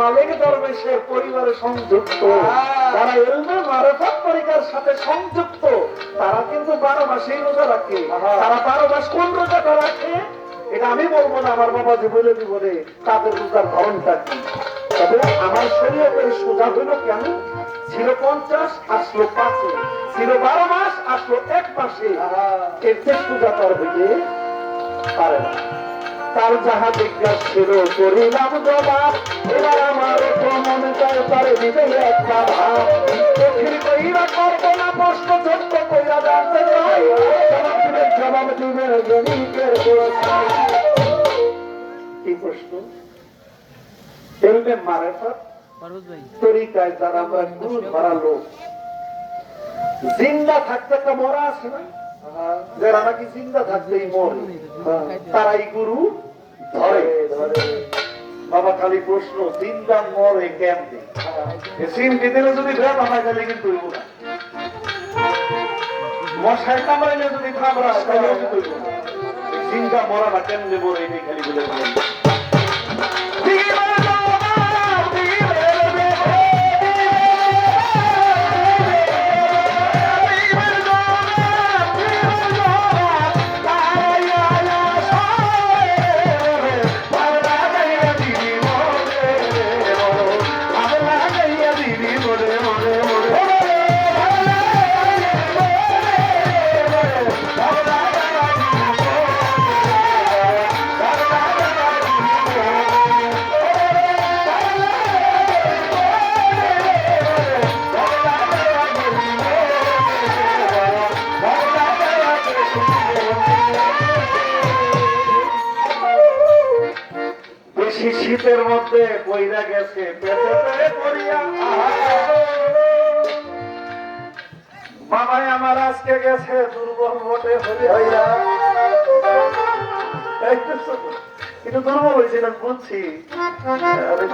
মালিক দরবেশের পরিবারে সংযুক্ত, যারা ইলমে মারিফাত তরিকার সাথে সংযুক্ত, তারা কিন্তু 12 মাসেই রোজা রাখে। তারা 12 মাস কোন রোজাটা রাখে এটা আমি বলবো না, আমার বাবাজি বলে দিব রে তাদের রোজার ধরনটা কি। তবে আমার শরীয়তের সোজা হইল কেন, ছিল 50 আসলো 5, ছিল 12 মাস আসলো 1 মাসে। এর চেয়ে সোজা তার হইতে পারে না। তার যাহা জিজ্ঞাসিল করিলাম জবাব, এবার আমার মন চায় তারে দিবে একটা ভাব। চোখের কইরা করবো না প্রশ্ন, ছোট্ট কইরা জানতে চাই, জবাব দিবে জনিকের কি প্রশ্ন? ইলমে মারিফাত তরিকায় যারা আমরা গুরু ধরা লোক, জিন্দা থাকতে একটা মরা আছে না, যারা নাকি জিন্দা থাকতেই মরে, তারাই গুরু ধরে। বাবা খালি প্রশ্ন, জিন্দা মরে কেমনে? সিমটি দিলে যদি ভেবা হয় তাহলে কিন্তু হইব না, মশায় কামড়াইলে যদি থামড়ায় তাহলে কিন্তু হইব না। জিন্দা মরা না কেমনে মরে এটাই খালি বলে বলেন। শীতের মধ্যে বইরা গেছে বাবাই আমার আজকে গেছে দুর্বল বটে হইয়া, একটু দুর্বল হয়েছে না বুঝছি,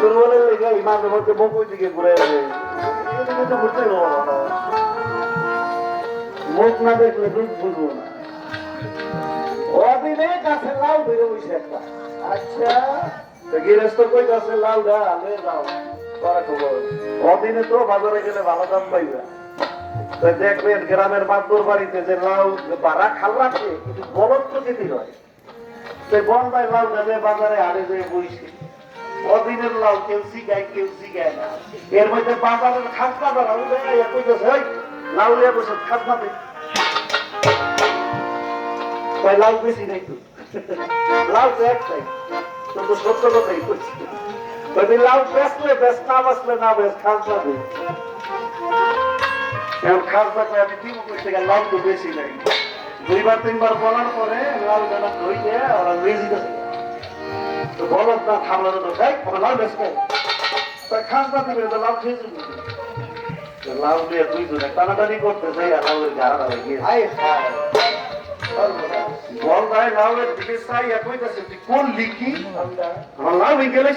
দুর্বলের লেগে মাঝে মধ্যে বকুই দিকে ঘুরে ঘুরতে মুখ না দেখলে দুধ বুঝবো না। অদিনে গাছে লাউ ধরে বসে একটা, আচ্ছা গৃহস্থ কই গাছে লাউ গা লয়ে যাও করা খবর, অদিনে তো বাজারে গেলে ভালো দাম পাইবা। দেখবেন গ্রামের বাদ্যর বাড়িতে যে লাউ বাড়া খাল রাখে কিন্তু বলদ প্রকৃতি নয়, বন ভাই লাউ গাছে বাজারে আড়ে যেয়ে বইছে, অদিনের লাউ কেউ শিখায় কেউ শিখায় না। এর মধ্যে বাজারের খাজনা দ্বারা কইতেছে লাউ লিয়ে বসে খাজনা দে, তাই লাউ বেশি নাই তো, লাউ তো একটাই, কিন্তু সত্য কথাই করছি, লাউ বেসলে বেশ না বাসলে না বেশ খাজনা দে। এখন খাজনা করে আমি কি করতে গেলে লাউ তো বেশি নাই, 2বার 3বার বলার পরে লাউ দানা ধইলে ওরা লয়ে যেতেছে, তো বলত না থামলানো তো দেখ আমার লাউ বেশ খাই, তাই খাজনা দিবে তো লাউ খেয়ে যাবে, লাউ নিয়ে 2 জনে টানাটানি করতে যাই আর লাউয়ের গাড়া লাগিয়ে বল ভাই লাউয়ের দিকে চাই একই কাছে তুই কোন লিখি আমার লাউ হয়ে গেলে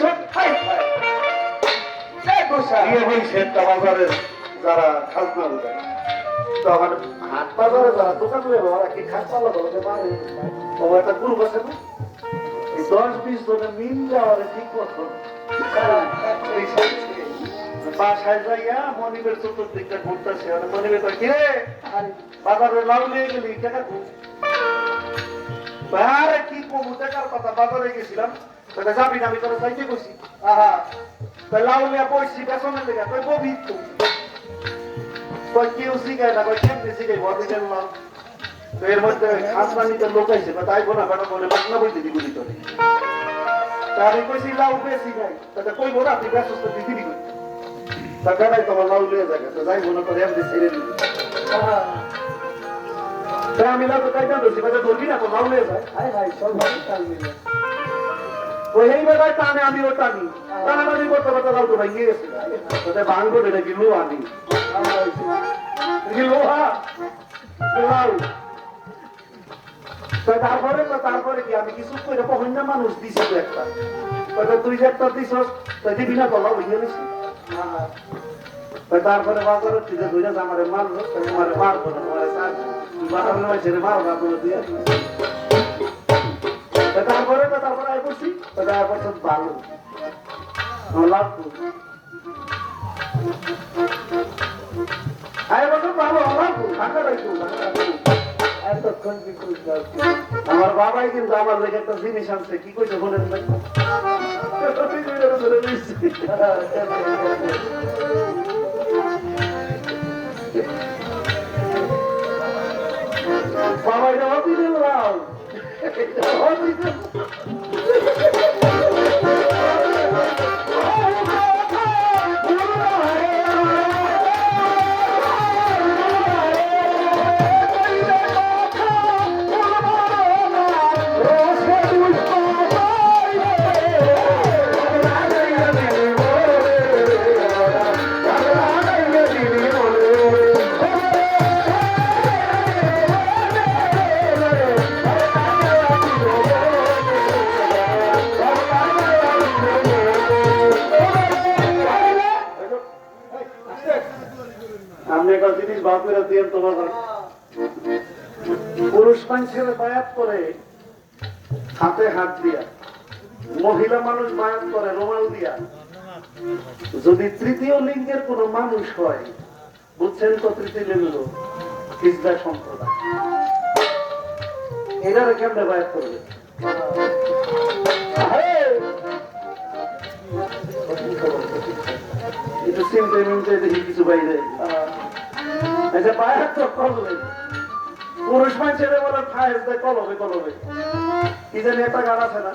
বাজারের যারা খাজনা দেয়, তখন হাট বাজারে যারা দোকান ওরা কি খাজনা বলতে পারে, একটা গ্রুপ আছে না, এই 10-20 জনের মিল যাওয়ার ঠিক মতো বাসায় যাইয়া মনিবের চতুর্দিকটা ঘুরতেছে, মনিবের কিরে বাজারে লাউ নিয়ে গেলি টাকা আরে কি কমু টাকার কথা, বাজারে গেছিলাম যাবি না, আমি তোরা চাইতে গেছি লাউ নিয়ে পয়সি বেসনের লেগে তুই ববি তুই কেউ শিখায় না, কেমনি শিখাই বদিনের লাউ। তো এর মধ্যে খাজনা নিতে লোক আইছে তাই বোনা বেটা বলে বাংলা বইতে দিবি তোরে, আমি কইছি লাউ বেশি নাই, তাতে কইবো না তুই ব্যস্ত দিবি করতে, তা বেটাই তোমার লাউ লিয়ে যাবে, তো যাই মনে করে এমনি ছেড়ে দিবি, আমি লাউ তো কাইটা ধরছি বেটা ধরবি না তো লাউ লিয়ে যায়, হাই হাই সব ভালো কাল মিলে ওই এই বেটায় টানে আমিও টানি, টানাটানি করতে করতে লাউ তো ভাঙিয়ে গেছে, তোদের ভাঙবো এটা কি লো আনি লোহা লাউ। তারপরে কি আমি কিছু করে কখন না মানুষ দিছি তো একটা, তুই যে একটা দিস দিবি না বলা বুঝে নিছি, তারপরে বাজারের থেকে ধরে আমারে মারলো, তোমারে মারবো না, তোমারে মারবো তারপরে আই বলছি ভালো লাভ আমার বাবাই কিন্তু আমার লেগে একটা জিনিস আনছে কি কইছে বলেন ভাই বাবা এটা অতি দিলাম জিনিস ভাব করে দিয়ে তোমার পুরুষ মানুষের বায়াত করে হাতে হাত দিয়া, মহিলা মানুষ বায়াত করে রুমাল দিয়া। যদি তৃতীয় লিঙ্গের কোন মানুষ হয়, বুঝছেন তো তৃতীয় লিঙ্গ হিজড়া সম্প্রদায়, এনারা কেমনে বায়াত করবে? একটু চিন্তায় মিনতে দেখি কিছু বাইরে পুরুষ মানুষের বলে ফায়েজ দেয় কলবে কলবে, কি জানি একটা গান আছে না,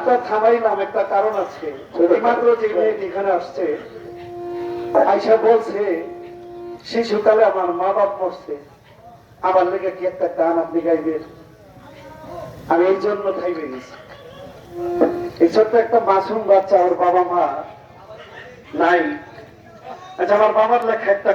গানটা থামাইলাম একটা কারণ আছে। মাত্র যে মেয়েটি এখানে আসছে আইসা বলছে শিশুকালে আমার মা বাপ মরছে, আমার লেগে কি একটা গান আপনি গাইবেন। আমি এই জন্য থাইবে গেছি। এই ছোট্ট একটা মাসুম বাচ্চা, ওর বাবা মা নাই। আচ্ছা, আমার বাবার লেখা একটা